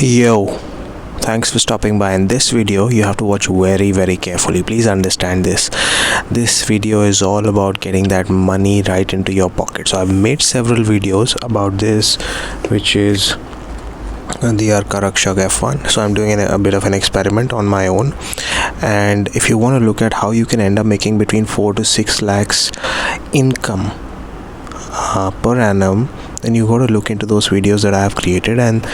Yo, thanks for stopping by. In this video you have to watch very carefully. Please understand this video is all about getting that money right into your pocket. So I've made several videos about this, which is the Arka Rakshak F1. So I'm doing a bit of an experiment on my own, and if you want to look at how you can end up making between 4 to 6 lakhs income per annum, then you got to look into those videos that I have created, and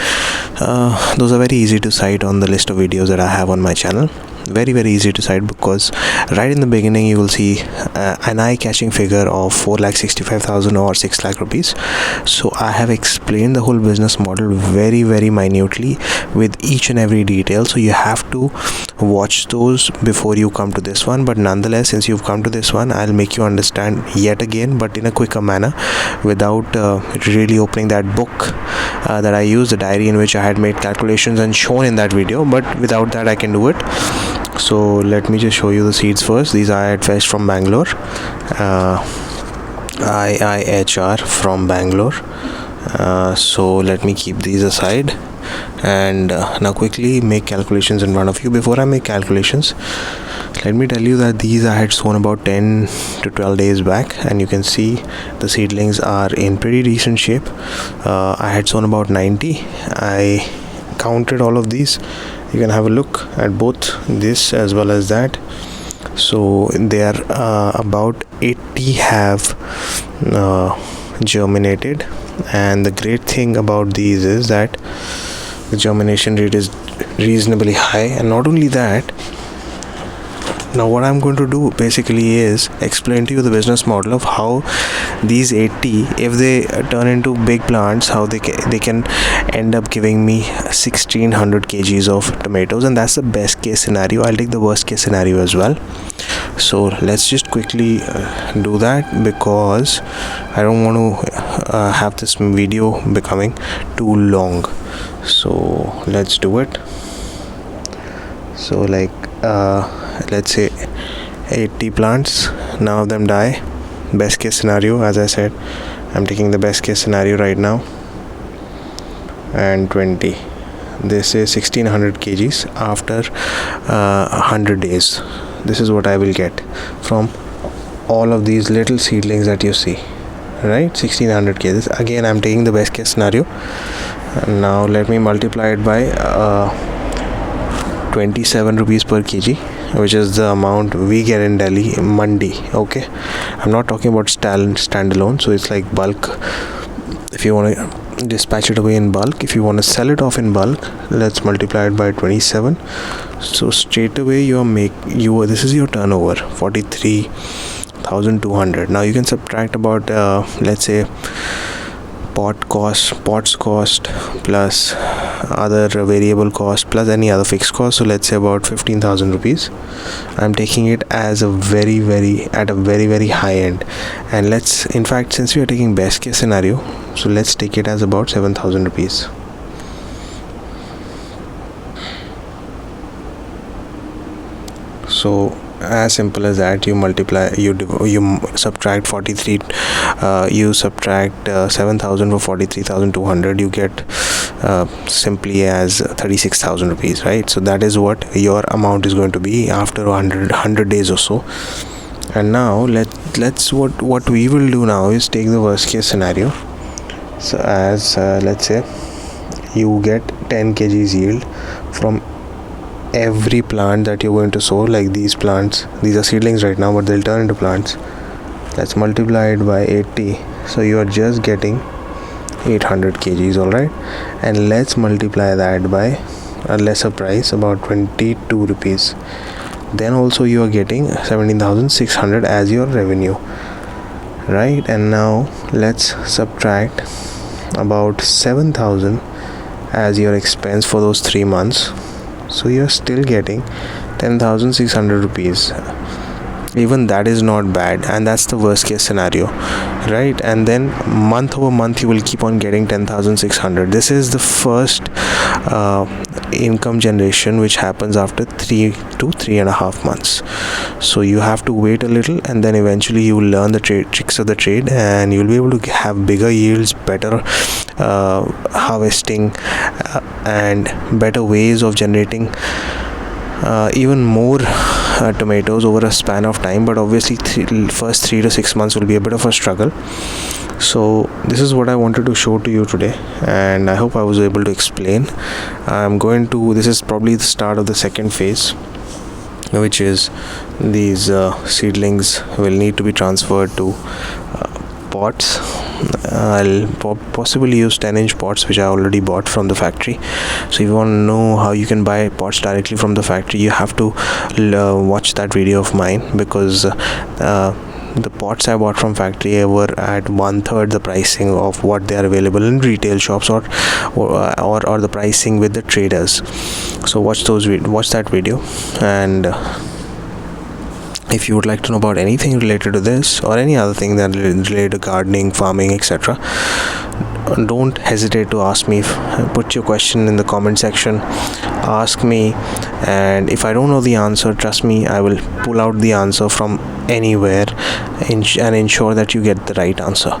those are very easy to cite on the list of videos that I have on my channel. Very easy to cite, because right in the beginning you will see an eye-catching figure of 4,65,000 or 6 lakh rupees. So I have explained the whole business model very minutely with each and every detail, so you have to watch those before you come to this one. But nonetheless, since you've come to this one, I'll make you understand yet again, but in a quicker manner, without really opening that book that I used, the diary in which I had made calculations and shown in that video. But without that I can do it. So let me just show you the seeds first. These I had fetched from Bangalore, IIHR from Bangalore. So let me keep these aside, and now quickly make calculations in front of you. Before I make calculations, let me tell you that these I had sown about 10 to 12 days back, and you can see the seedlings are in pretty decent shape. I had sown about 90. I counted all of these. You can have a look at both this as well as that. So they are about 80 have germinated, and the great thing about these is that the germination rate is reasonably high. And not only that, now what I'm going to do basically is explain to you the business model of how these 80, if they turn into big plants, how they can end up giving me 1600 kgs of tomatoes. And that's the best case scenario. I'll take the worst case scenario as well. So let's just quickly do that, because I don't want to have this video becoming too long. So let's do it. So let's say 80 plants, none of them die. Best case scenario, as I said, I'm taking the best case scenario right now. And 20, this is 1600 kgs after 100 days. This is what I will get from all of these little seedlings that you see, right? 1600 kgs. Again, I'm taking the best case scenario. And now let me multiply it by 27 rupees per kg, which is the amount we get in Delhi mandi. Okay, I'm not talking about standalone. So it's like bulk. If you want to dispatch it away in bulk, if you want to sell it off in bulk, let's multiply it by 27. So straight away this is your turnover, 43,200. Now you can subtract about let's say pots cost plus other variable cost plus any other fixed cost. So let's say about 15,000 rupees. I'm taking it as a very high end, and in fact, since we are taking best case scenario, so let's take it as about 7,000 rupees. So as simple as that, you multiply, you subtract 43, you subtract 7,000 for 43,200, you get simply as 36,000 rupees, right? So that is what your amount is going to be after 100 days or so. And now let's what we will do now is take the worst case scenario. So as let's say you get 10 kgs yield from every plant that you're going to sow. Like these plants, these are seedlings right now, but they'll turn into plants. Let's multiply it by 80. So you are just getting 800 kgs, all right? And let's multiply that by a lesser price, about 22 rupees. Then also you are getting 17,600 as your revenue, right? And now let's subtract about 7,000 as your expense for those 3 months. So you're still getting 10,600 rupees. Even that is not bad, and that's the worst case scenario, right? And then month over month you will keep on getting 10,600. This is the first income generation which happens after 3 to 3.5 months. So you have to wait a little, and then eventually you will learn the tricks of the trade, and you'll be able to have bigger yields, better harvesting, and better ways of generating even more tomatoes over a span of time. But obviously first 3 to 6 months will be a bit of a struggle. So this is what I wanted to show to you today, and I hope I was able to explain. This is probably the start of the second phase, which is these seedlings will need to be transferred to pots. I'll possibly use 10-inch pots, which I already bought from the factory. So if you want to know how you can buy pots directly from the factory, you have to watch that video of mine, because the pots I bought from factory were at 1/3 the pricing of what they are available in retail shops, or the pricing with the traders. So watch that video. And if you would like to know about anything related to this or any other thing that related to gardening, farming, etc., don't hesitate to ask me. Put your question in the comment section, ask me, and if I don't know the answer, trust me, I will pull out the answer from anywhere and ensure that you get the right answer.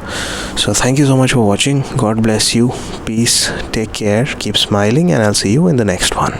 So thank you so much for watching. God bless you. Peace. Take care. Keep smiling, and I'll see you in the next one.